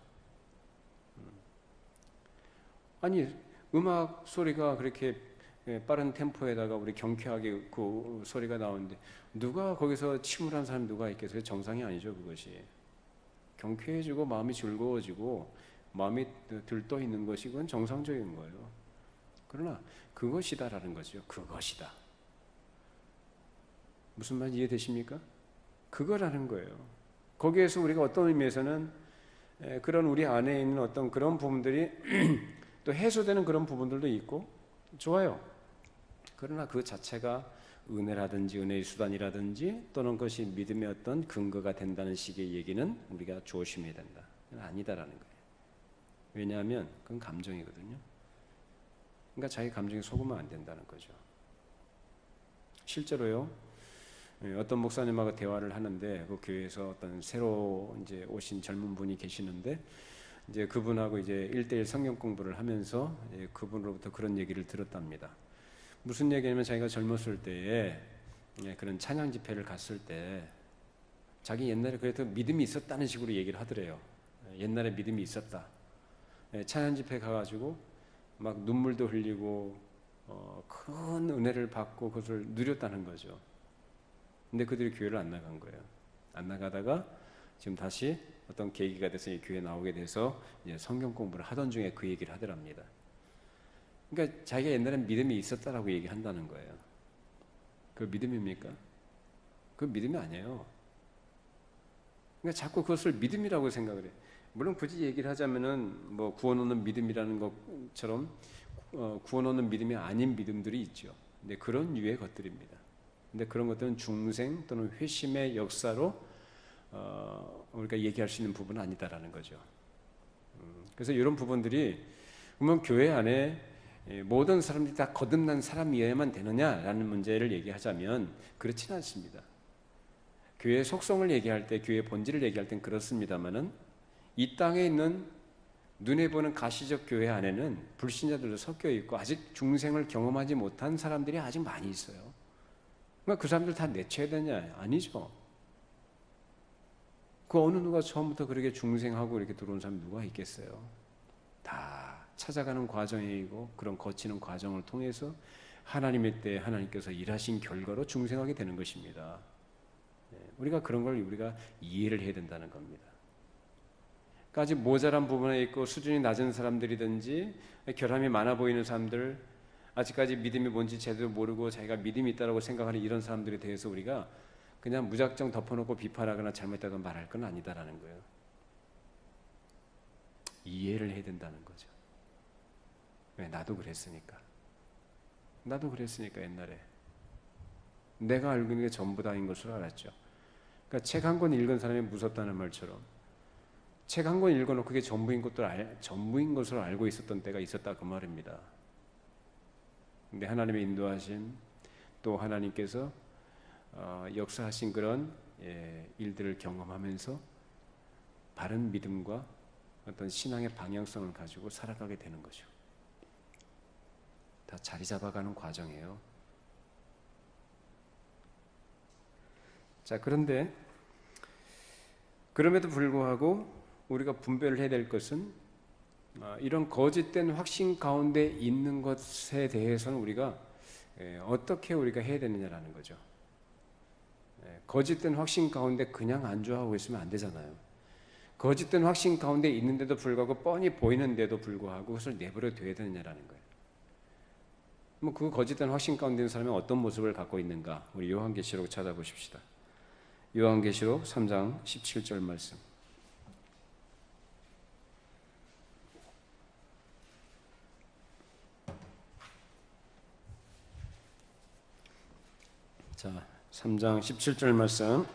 아니, 음악 소리가 그렇게 빠른 템포에다가 우리 경쾌하게 그 소리가 나오는데 누가 거기서 침울한 사람 누가 있겠어요? 정상이 아니죠. 그것이 경쾌해지고 마음이 즐거워지고 마음이 들떠 있는 것이 그건 정상적인 거예요. 그러나 그것이다라는 거죠. 그것이다. 무슨 말인지 이해되십니까? 그거라는 거예요. 거기에서 우리가 어떤 의미에서는 그런 우리 안에 있는 어떤 그런 부분들이 또 해소되는 그런 부분들도 있고 좋아요. 그러나 그 자체가 은혜라든지 은혜의 수단이라든지 또는 그것이 믿음의 어떤 근거가 된다는 식의 얘기는 우리가 조심해야 된다. 아니다라는 거예요. 왜냐하면 그건 감정이거든요. 그러니까 자기 감정에 속으면 안 된다는 거죠. 실제로요. 어떤 목사님하고 대화를 하는데 그 교회에서 어떤 새로 이제 오신 젊은 분이 계시는데 이제 그분하고 이제 1대1 성경 공부를 하면서 그분으로부터 그런 얘기를 들었답니다. 무슨 얘기냐면 자기가 젊었을 때에 그런 찬양 집회를 갔을 때 자기 옛날에 그래도 믿음이 있었다는 식으로 얘기를 하더래요. 옛날에 믿음이 있었다. 찬양 집회 가가지고 막 눈물도 흘리고 큰 은혜를 받고 그것을 누렸다는 거죠. 근데 그들이 교회를 안 나간 거예요. 안 나가다가 지금 다시 어떤 계기가 돼서 이 교회에 나오게 돼서 이제 성경 공부를 하던 중에 그 얘기를 하더랍니다. 그러니까 자기가 옛날엔 믿음이 있었다라고 얘기한다는 거예요. 그 믿음입니까? 그 믿음이 아니에요. 그러니까 자꾸 그것을 믿음이라고 생각을 해요. 물론 굳이 얘기를 하자면은 뭐 구원 얻는 믿음이라는 것처럼 구원 얻는 믿음이 아닌 믿음들이 있죠. 근데 그런 유의 것들입니다. 근데 그런 것들은 중생 또는 회심의 역사로 우리가 얘기할 수 있는 부분은 아니다라는 거죠. 그래서 이런 부분들이 그러면 교회 안에 모든 사람들이 다 거듭난 사람이어야만 되느냐라는 문제를 얘기하자면 그렇지는 않습니다. 교회의 속성을 얘기할 때, 교회의 본질을 얘기할 땐 그렇습니다만은 이 땅에 있는 눈에 보는 가시적 교회 안에는 불신자들도 섞여 있고 아직 중생을 경험하지 못한 사람들이 아직 많이 있어요. 그러니까 그 사람들 다 내쳐야 되냐? 아니죠. 그 어느 누가 처음부터 그렇게 중생하고 이렇게 들어온 사람이 누가 있겠어요? 다 찾아가는 과정이고 그런 거치는 과정을 통해서 하나님의 때에 하나님께서 일하신 결과로 중생하게 되는 것입니다. 우리가 그런 걸 우리가 이해를 해야 된다는 겁니다. 그러니까 아직 모자란 부분에 있고 수준이 낮은 사람들이든지 결함이 많아 보이는 사람들, 아직까지 믿음이 뭔지 제대로 모르고 자기가 믿음이 있다고 생각하는 이런 사람들에 대해서 우리가 그냥 무작정 덮어놓고 비판하거나 잘못했다고 말할 건 아니다라는 거예요. 이해를 해야 된다는 거죠. 왜? 나도 그랬으니까 옛날에 내가 알고 있는 게 전부 다인 것으로 알았죠. 그러니까 책 한 권 읽은 사람이 무섭다는 말처럼 책 한 권 읽어놓고 그게 전부인 것으로 알고 있었던 때가 있었다 그 말입니다. 근데 하나님의 인도하심 또 하나님께서 역사하신 그런 일들을 경험하면서 바른 믿음과 어떤 신앙의 방향성을 가지고 살아가게 되는 거죠. 다 자리 잡아가는 과정이에요. 자, 그런데 그럼에도 불구하고 우리가 분별을 해야 될 것은 이런 거짓된 확신 가운데 있는 것에 대해서는 우리가 어떻게 우리가 해야 되느냐라는 거죠. 거짓된 확신 가운데 그냥 안주하고 있으면 안 되잖아요. 거짓된 확신 가운데 있는데도 불구하고 뻔히 보이는데도 불구하고 그것을 내버려 둬야 되느냐라는 거예요. 뭐 그 거짓된 확신 가운데 있는 사람이 어떤 모습을 갖고 있는가? 우리 요한계시록 찾아보십시다. 요한계시록 3장 17절 말씀. 자, 3장 17절 말씀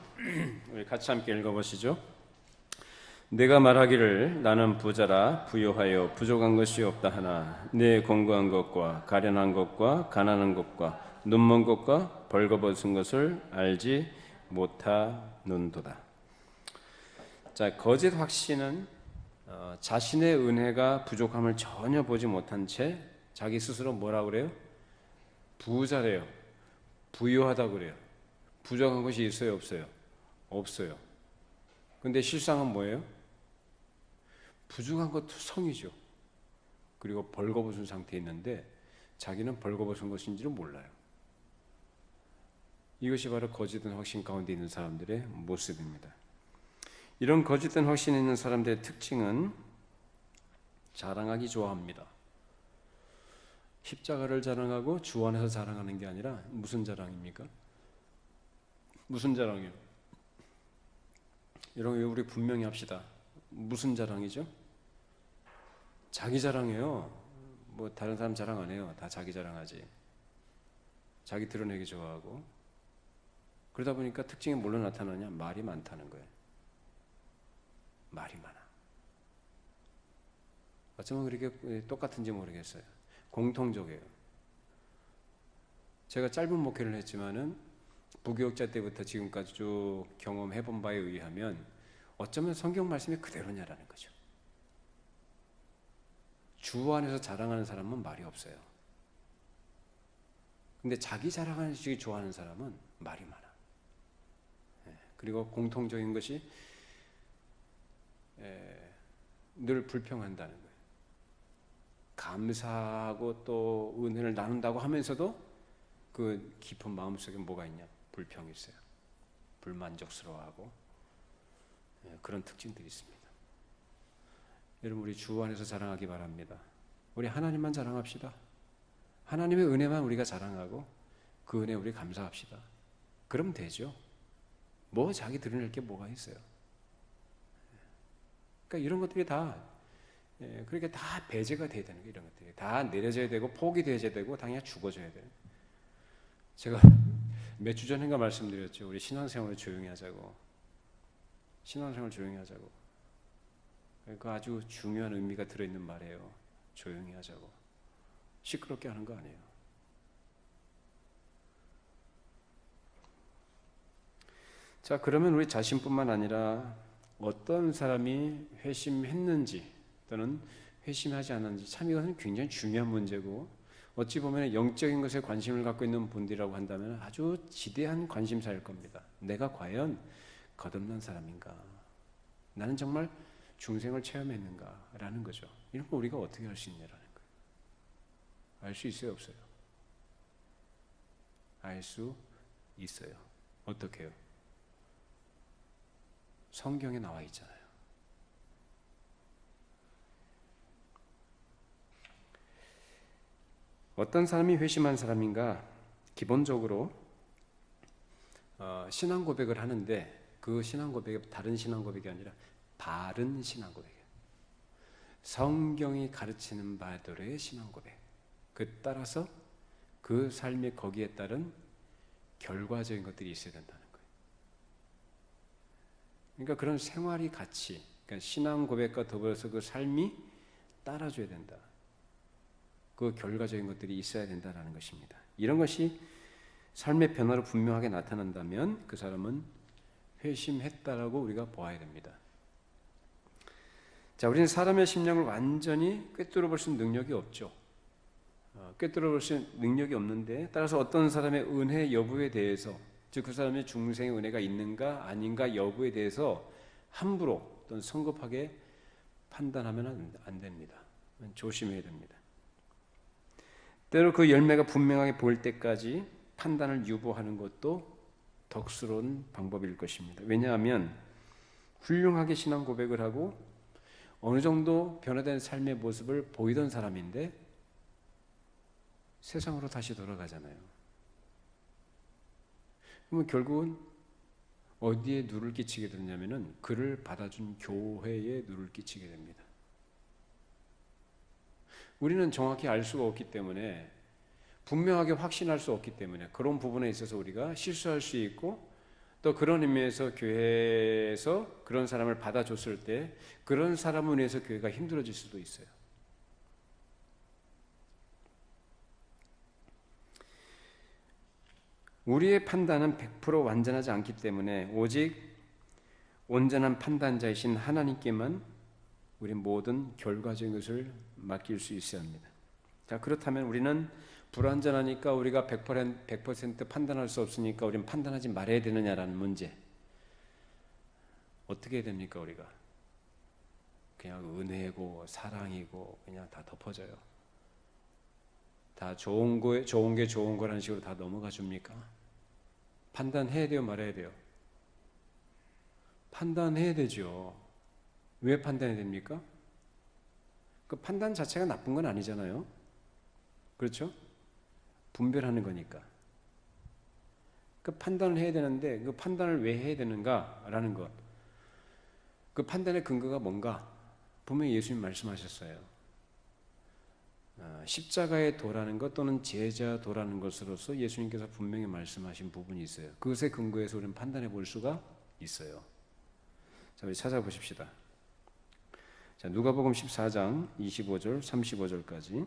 우리 같이 함께 읽어보시죠. 내가 말하기를 나는 부자라 부요하여 부족한 것이 없다 하나 내 공고한 것과 가련한 것과 가난한 것과 눈먼 것과 벌거벗은 것을 알지 못하는도다. 자, 거짓 확신은 자신의 은혜가 부족함을 전혀 보지 못한 채 자기 스스로 뭐라 그래요? 부자래요. 부유하다고 그래요. 부족한 것이 있어요, 없어요? 없어요. 근데 실상은 뭐예요? 부족한 것 투성이죠. 그리고 벌거벗은 상태에 있는데 자기는 벌거벗은 것인지를 몰라요. 이것이 바로 거짓된 확신 가운데 있는 사람들의 모습입니다. 이런 거짓된 확신이 있는 사람들의 특징은 자랑하기 좋아합니다. 십자가를 자랑하고 주 안에서 자랑하는 게 아니라 무슨 자랑입니까? 무슨 자랑이에요? 여러분, 우리 분명히 합시다. 무슨 자랑이죠? 자기 자랑이에요. 뭐 다른 사람 자랑 안 해요. 다 자기 자랑하지. 자기 드러내기 좋아하고. 그러다 보니까 특징이 뭘로 나타나냐? 말이 많다는 거예요. 말이 많아. 어쩌면 그렇게 똑같은지 모르겠어요. 공통적이에요. 제가 짧은 목회를 했지만은 부교육자 때부터 지금까지 쭉 경험해본 바에 의하면 어쩌면 성경 말씀이 그대로냐라는 거죠. 주 안에서 자랑하는 사람은 말이 없어요. 근데 자기 자랑하는 식이 좋아하는 사람은 말이 많아. 그리고 공통적인 것이 늘 불평한다는 거예요. 감사하고 또 은혜를 나눈다고 하면서도 그 깊은 마음속에 뭐가 있냐? 불평이 있어요. 불만족스러워하고 그런 특징들이 있습니다. 여러분, 우리 주 안에서 자랑하기 바랍니다. 우리 하나님만 자랑합시다. 하나님의 은혜만 우리가 자랑하고 그 은혜 우리 감사합시다. 그럼 되죠. 뭐 자기 드러낼 게 뭐가 있어요. 그러니까 이런 것들이 다 그렇게 다 배제가 돼야 되는 거예요. 이런 것들이 다 내려져야 되고 포기되어야 되고 다 그냥 죽어져야 돼요. 제가 몇 주 전인가 말씀드렸죠. 우리 신앙생활을 조용히 하자고. 신앙생활 조용히 하자고. 그 아주 중요한 의미가 들어있는 말이에요. 조용히 하자고. 시끄럽게 하는 거 아니에요. 자, 그러면 우리 자신뿐만 아니라 어떤 사람이 회심했는지 또는 회심하지 않았는지 참 이것은 굉장히 중요한 문제고 어찌 보면 영적인 것에 관심을 갖고 있는 분들이라고 한다면 아주 지대한 관심사일 겁니다. 내가 과연 거듭난 사람인가? 나는 정말 중생을 체험했는가? 라는 거죠. 이런 거 우리가 어떻게 할 수 있냐라는 거예요. 알 수 있어요? 없어요? 알 수 있어요. 어떻게 해요? 성경에 나와 있잖아요. 어떤 사람이 회심한 사람인가? 기본적으로 신앙 고백을 하는데 그 신앙 고백이 다른 신앙 고백이 아니라 바른 신앙 고백이에요. 성경이 가르치는 바대로의 신앙 고백. 그 따라서 그 삶이 거기에 따른 결과적인 것들이 있어야 된다는 거예요. 그러니까 그런 생활이 같이, 그러니까 신앙 고백과 더불어서 그 삶이 따라줘야 된다. 그 결과적인 것들이 있어야 된다는 것입니다. 이런 것이 삶의 변화로 분명하게 나타난다면 그 사람은 회심했다라고 우리가 보아야 됩니다. 자, 우리는 사람의 심령을 완전히 꿰뚫어 볼 수 있는 능력이 없죠. 꿰뚫어 볼 수 있는 능력이 없는데 따라서 어떤 사람의 은혜 여부에 대해서 즉 그 사람의 중생의 은혜가 있는가 아닌가 여부에 대해서 함부로 또는 성급하게 판단하면 안 됩니다. 조심해야 됩니다. 때로 그 열매가 분명하게 보일 때까지 판단을 유보하는 것도 덕스러운 방법일 것입니다. 왜냐하면 훌륭하게 신앙 고백을 하고 어느 정도 변화된 삶의 모습을 보이던 사람인데 세상으로 다시 돌아가잖아요. 그러면 결국은 어디에 누를 끼치게 되냐면은 그를 받아준 교회에 누를 끼치게 됩니다. 우리는 정확히 알 수가 없기 때문에 분명하게 확신할 수 없기 때문에 그런 부분에 있어서 우리가 실수할 수 있고 또 그런 의미에서 교회에서 그런 사람을 받아줬을 때 그런 사람을 위해서 교회가 힘들어질 수도 있어요. 우리의 판단은 100% 완전하지 않기 때문에 오직 온전한 판단자이신 하나님께만 우리 모든 결과적인 것을 맡길 수 있어야 합니다. 자, 그렇다면 우리는 불완전하니까 우리가 100% 판단할 수 없으니까 우리는 판단하지 말아야 되느냐라는 문제. 어떻게 해야 됩니까, 우리가? 그냥 은혜고 사랑이고 그냥 다 덮어져요. 다 좋은 게 좋은 거라는 식으로 다 넘어가 줍니까? 판단해야 돼요, 말아야 돼요? 판단해야 되죠. 왜 판단해야 됩니까? 그 판단 자체가 나쁜 건 아니잖아요. 그렇죠? 분별하는 거니까. 그 판단을 해야 되는데 그 판단을 왜 해야 되는가라는 것. 그 판단의 근거가 뭔가? 분명히 예수님 말씀하셨어요. 십자가의 도라는 것 또는 제자 도라는 것으로서 예수님께서 분명히 말씀하신 부분이 있어요. 그것에 근거해서 우리는 판단해 볼 수가 있어요. 자, 우리 찾아보십시다. 자, 누가복음 14장 25절 35절까지.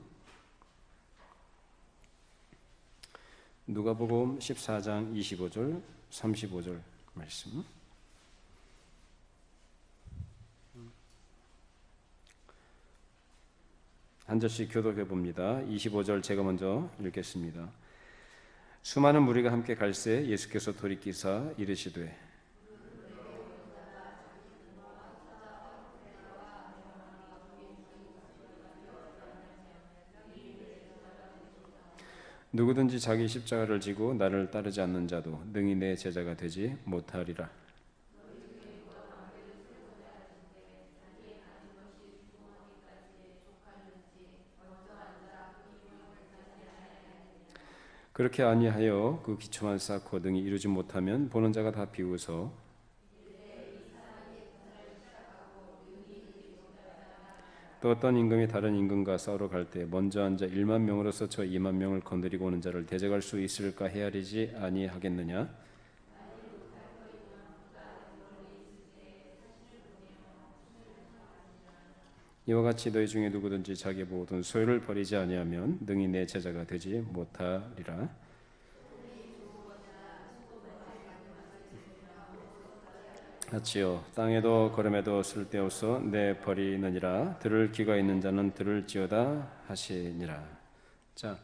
누가복음 14장 25절 35절 말씀. 한 절씩 교독해 봅니다. 25절 제가 먼저 읽겠습니다. 수많은 무리가 함께 갈새 예수께서 돌이키사 이르시되 누구든지 자기 십자가를 지고 나를 따르지 않는 자도 능히 내 제자가 되지 못하리라. 그렇게 아니하여 그 기초만 쌓고 등이 이루지 못하면 보는 자가 다 비웃어 또 어떤 임금이 다른 임금과 싸우러 갈 때 먼저 앉아 1만 명으로서 저 2만 명을 건드리고 오는 자를 대적할 수 있을까 헤아리지 아니하겠느냐? 이와 같이 너희 중에 누구든지 자기 모든 소유를 버리지 아니하면 능히 내 제자가 되지 못하리라. 같이요 땅에도 걸음에도 쓸데없어 내 버리느니라. 들을 귀가 있는 자는 들을지어다 하시니라. 자,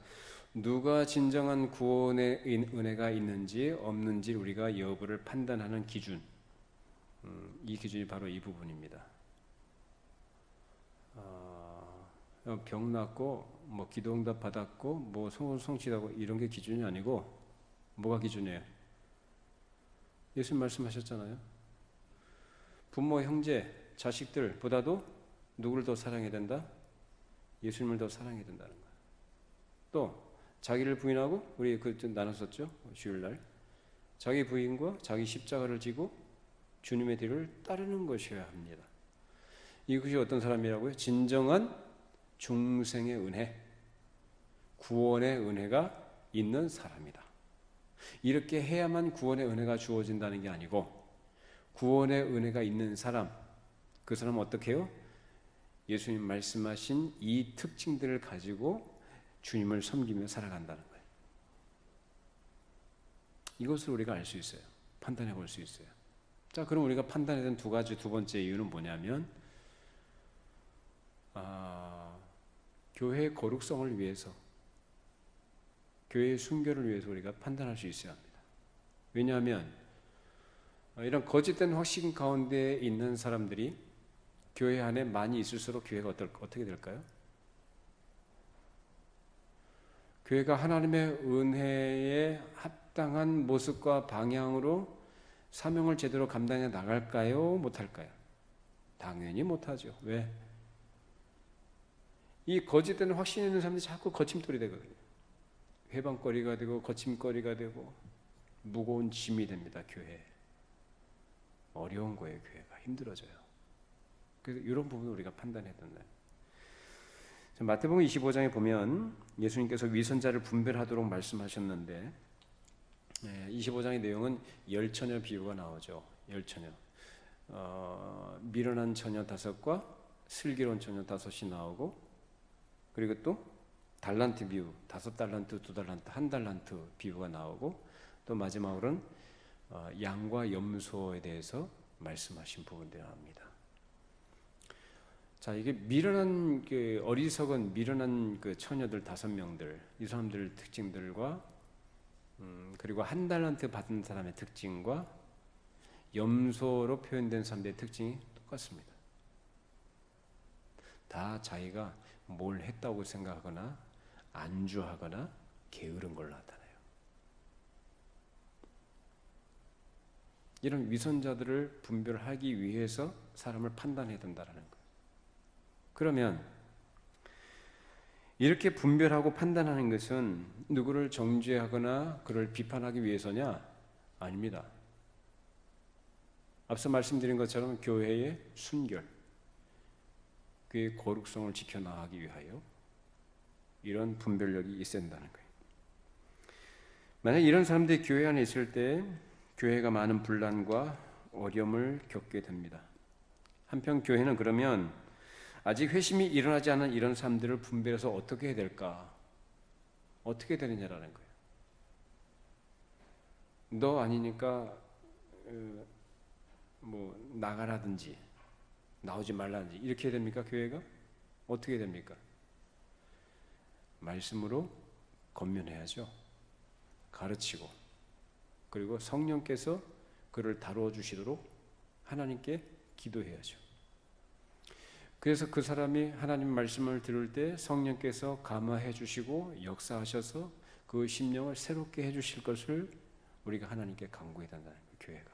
누가 진정한 구원의 은혜가 있는지 없는지 우리가 여부를 판단하는 기준, 이 기준이 바로 이 부분입니다. 병 낫고 뭐 기도응답 받았고 뭐 성취하고 이런 게 기준이 아니고 뭐가 기준이에요? 예수님 말씀하셨잖아요. 부모, 형제, 자식들보다도 누구를 더 사랑해야 된다? 예수님을 더 사랑해야 된다는 거예요. 또 자기를 부인하고 우리 좀 나눴었죠? 주일날 자기 부인과 자기 십자가를 지고 주님의 뒤를 따르는 것이어야 합니다. 이것이 어떤 사람이라고요? 진정한 중생의 은혜, 구원의 은혜가 있는 사람이다. 이렇게 해야만 구원의 은혜가 주어진다는 게 아니고 구원의 은혜가 있는 사람, 그 사람은 어떻게 해요? 예수님 말씀하신 이 특징들을 가지고 주님을 섬기며 살아간다는 거예요. 이것을 우리가 알 수 있어요. 판단해 볼 수 있어요. 자, 그럼 우리가 판단해야 되는 두 번째 이유는 뭐냐면 교회의 거룩성을 위해서, 교회의 순결을 위해서 우리가 판단할 수 있어야 합니다. 왜냐하면 이런 거짓된 확신 가운데 있는 사람들이 교회 안에 많이 있을수록 교회가 어떻게 될까요? 교회가 하나님의 은혜에 합당한 모습과 방향으로 사명을 제대로 감당해 나갈까요? 못할까요? 당연히 못하죠. 왜? 이 거짓된 확신 있는 사람들이 자꾸 거침돌이 되거든요. 회방거리가 되고 거침거리가 되고 무거운 짐이 됩니다. 교회. 어려운 거예요. 교회가 힘들어져요. 그래서 이런 부분을 우리가 판단해야 된다. 마태복음 25장에 보면 예수님께서 위선자를 분별하도록 말씀하셨는데 25장의 내용은 열처녀 비유가 나오죠. 열처녀. 미련한 처녀 5과 슬기로운 처녀 5이 나오고, 그리고 또 달란트 비유, 5달란트, 2달란트, 1달란트 비유가 나오고, 또 마지막으로는 양과 염소에 대해서 말씀하신 부분들이 나옵니다. 자, 이게 미련한 그 어리석은 미련한 그 처녀들 5명들, 이 사람들 특징들과 그리고 한 달란트 받은 사람의 특징과 염소로 표현된 사람들의 특징이 똑같습니다. 다 자기가 뭘 했다고 생각하거나 안주하거나 게으른 걸로 나타나요. 이런 위선자들을 분별하기 위해서 사람을 판단해야 된다는 거예요. 그러면 이렇게 분별하고 판단하는 것은 누구를 정죄하거나 그를 비판하기 위해서냐? 아닙니다. 앞서 말씀드린 것처럼 교회의 순결, 그의 거룩성을 지켜나가기 위하여 이런 분별력이 있어야 한다는 거예요. 만약 이런 사람들이 교회 안에 있을 때 교회가 많은 분란과 어려움을 겪게 됩니다. 한편 교회는 그러면 아직 회심이 일어나지 않은 이런 사람들을 분별해서 어떻게 해야 될까? 어떻게 되느냐라는 거예요. 너 아니니까 뭐 나가라든지 나오지 말라든지 이렇게 해야 됩니까? 교회가? 어떻게 해야 됩니까? 말씀으로 권면해야죠. 가르치고 그리고 성령께서 그를 다루어 주시도록 하나님께 기도해야죠. 그래서 그 사람이 하나님 말씀을 들을 때 성령께서 감화해 주시고 역사하셔서 그 심령을 새롭게 해 주실 것을 우리가 하나님께 간구해야 된다는 거예요. 교회가.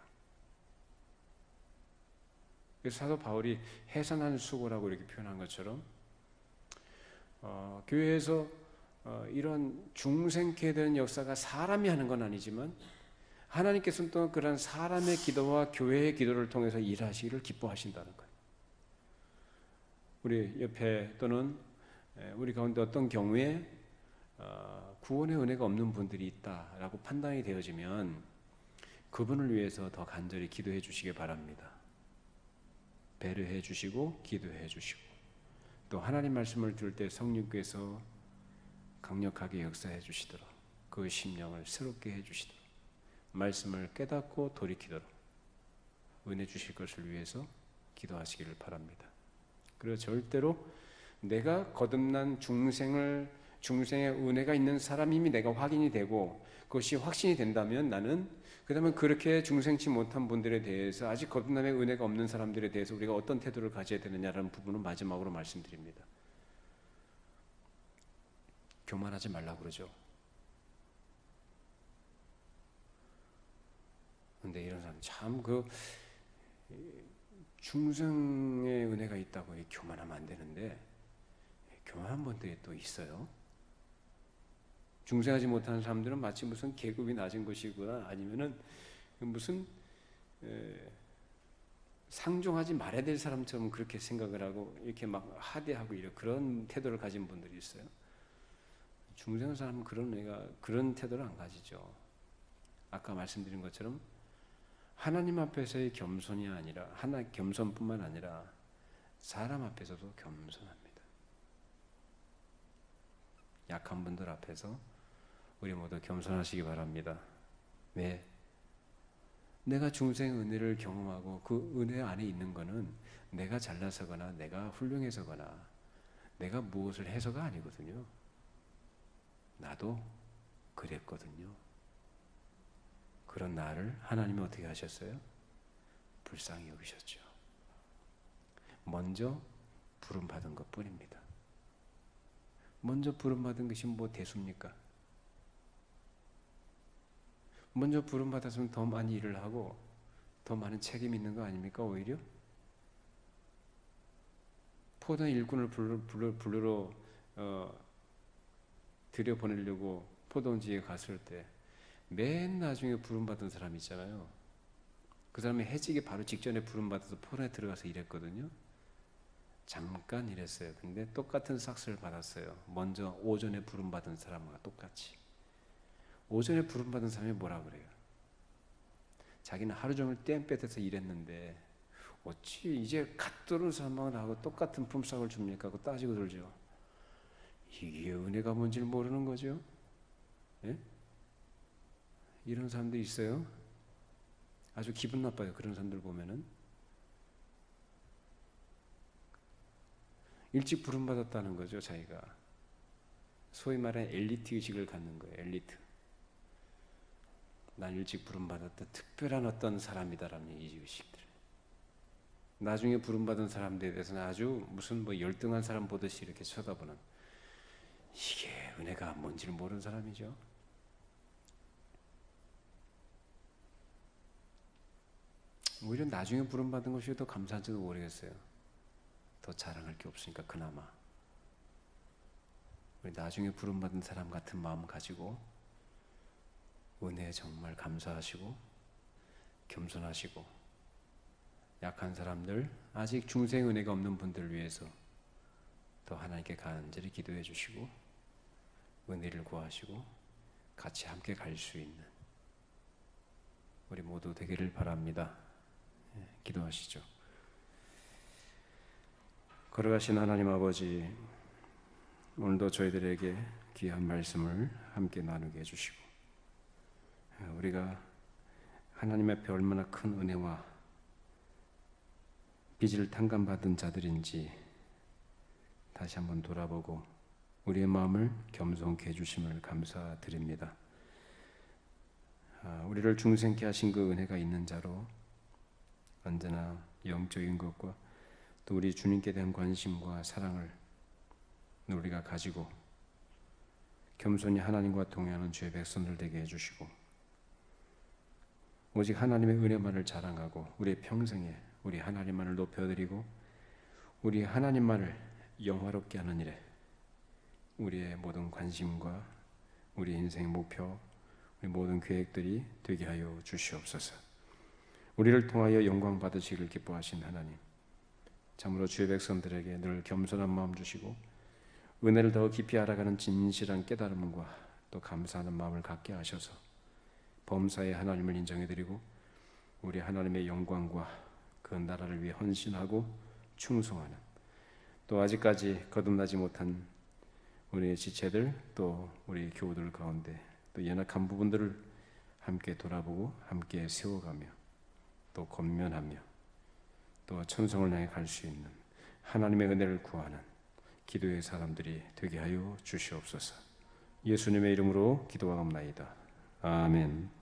그래서 사도 바울이 해산한 수고라고 이렇게 표현한 것처럼 교회에서 이런 중생케 되는 역사가 사람이 하는 건 아니지만 하나님께서는 또 그런 사람의 기도와 교회의 기도를 통해서 일하시기를 기뻐하신다는 거예요. 우리 옆에 또는 우리 가운데 어떤 경우에 구원의 은혜가 없는 분들이 있다라고 판단이 되어지면 그분을 위해서 더 간절히 기도해 주시기 바랍니다. 배려해 주시고 기도해 주시고 또 하나님 말씀을 들을 때 성령께서 강력하게 역사해 주시도록 그 심령을 새롭게 해 주시도록 말씀을 깨닫고 돌이키도록 은혜 주실 것을 위해서 기도하시기를 바랍니다. 그리고 절대로 내가 거듭난 중생의 은혜가 있는 사람임이 내가 확인이 되고 그것이 확신이 된다면 나는 그다음에 그렇게 중생치 못한 분들에 대해서 아직 거듭남의 은혜가 없는 사람들에 대해서 우리가 어떤 태도를 가져야 되느냐라는 부분은 마지막으로 말씀드립니다. 교만하지 말라고 그러죠. 근데 이런 사람 참 중생의 은혜가 있다고 교만하면 안 되는데 교만한 분들이 또 있어요. 중생하지 못하는 사람들은 마치 무슨 계급이 낮은 것이거나 아니면은 무슨 상종하지 말아야 될 사람처럼 그렇게 생각을 하고 이렇게 막 하대하고 이런 그런 태도를 가진 분들이 있어요. 중생한 사람은 그런 태도를 안 가지죠. 아까 말씀드린 것처럼 하나님 앞에서의 겸손이 아니라 겸손뿐만 아니라 사람 앞에서도 겸손합니다. 약한 분들 앞에서 우리 모두 겸손하시기 바랍니다. 왜? 내가 중생의 은혜를 경험하고 그 은혜 안에 있는 것은 내가 잘나서거나 내가 훌륭해서거나 내가 무엇을 해서가 아니거든요. 나도 그랬거든요. 그런 나를 하나님이 어떻게 하셨어요? 불쌍히 여기셨죠. 먼저 부름받은 것 뿐입니다. 먼저 부름받은 것이 뭐 대수입니까? 먼저 부름받았으면 더 많이 일을 하고 더 많은 책임이 있는 거 아닙니까? 오히려 포도원 일꾼을 불러러 들여보내려고 포도원지에 갔을 때 맨 나중에 부름받은 사람 있잖아요. 그 사람이 해지기 바로 직전에 부름받아서 포도원에 들어가서 일했거든요. 잠깐 일했어요. 근데 똑같은 삭스를 받았어요. 먼저 오전에 부름받은 사람과 똑같이. 오전에 부름받은 사람이 뭐라 그래요? 자기는 하루 종일 땜 뺏어서 일했는데 어찌 이제 갓 들어온 사람하고 똑같은 품삯을 줍니까? 하고 따지고 들죠. 이게 은혜가 뭔지를 모르는 거죠. 예? 이런 사람들이 있어요. 아주 기분 나빠요. 그런 사람들 보면은. 일찍 부름받았다는 거죠. 자기가 소위 말하는 엘리트 의식을 갖는 거예요. 엘리트. 난 일찍 부름받았다. 특별한 어떤 사람이다라는 이 의식들. 나중에 부름받은 사람들에 대해서는 아주 무슨 뭐 열등한 사람 보듯이 이렇게 쳐다보는, 이게 은혜가 뭔지를 모르는 사람이죠. 오히려 나중에 부름받은 것이 더 감사한지도 모르겠어요. 더 자랑할 게 없으니까 그나마. 우리 나중에 부름받은 사람 같은 마음 가지고 은혜에 정말 감사하시고 겸손하시고, 약한 사람들, 아직 중생 은혜가 없는 분들을 위해서 더 하나님께 간절히 기도해 주시고 은혜를 구하시고 같이 함께 갈 수 있는 우리 모두 되기를 바랍니다. 기도하시죠. 걸어가신 하나님 아버지, 오늘도 저희들에게 귀한 말씀을 함께 나누게 해주시고, 우리가 하나님 앞에 얼마나 큰 은혜와 빚을 탕감받은 자들인지 다시 한번 돌아보고 우리의 마음을 겸손케 해주심을 감사드립니다. 우리를 중생케 하신 그 은혜가 있는 자로 언제나 영적인 것과 또 우리 주님께 대한 관심과 사랑을 우리가 가지고 겸손히 하나님과 동행하는 주의 백성들 되게 해주시고, 오직 하나님의 은혜만을 자랑하고 우리의 평생에 우리 하나님만을 높여드리고 우리 하나님만을 영화롭게 하는 일에 우리의 모든 관심과 우리 인생의 목표, 우리 모든 계획들이 되게 하여 주시옵소서. 우리를 통하여 영광 받으시기를 기뻐하신 하나님, 참으로 주의 백성들에게 늘 겸손한 마음 주시고 은혜를 더 깊이 알아가는 진실한 깨달음과 또 감사하는 마음을 갖게 하셔서 범사의 하나님을 인정해드리고 우리 하나님의 영광과 그 나라를 위해 헌신하고 충성하는, 또 아직까지 거듭나지 못한 우리의 지체들, 또 우리 교우들 가운데 또 연약한 부분들을 함께 돌아보고 함께 세워가며 또 권면하며 또 천성을 향해 갈 수 있는 하나님의 은혜를 구하는 기도의 사람들이 되게 하여 주시옵소서. 예수님의 이름으로 기도하옵나이다. 아멘.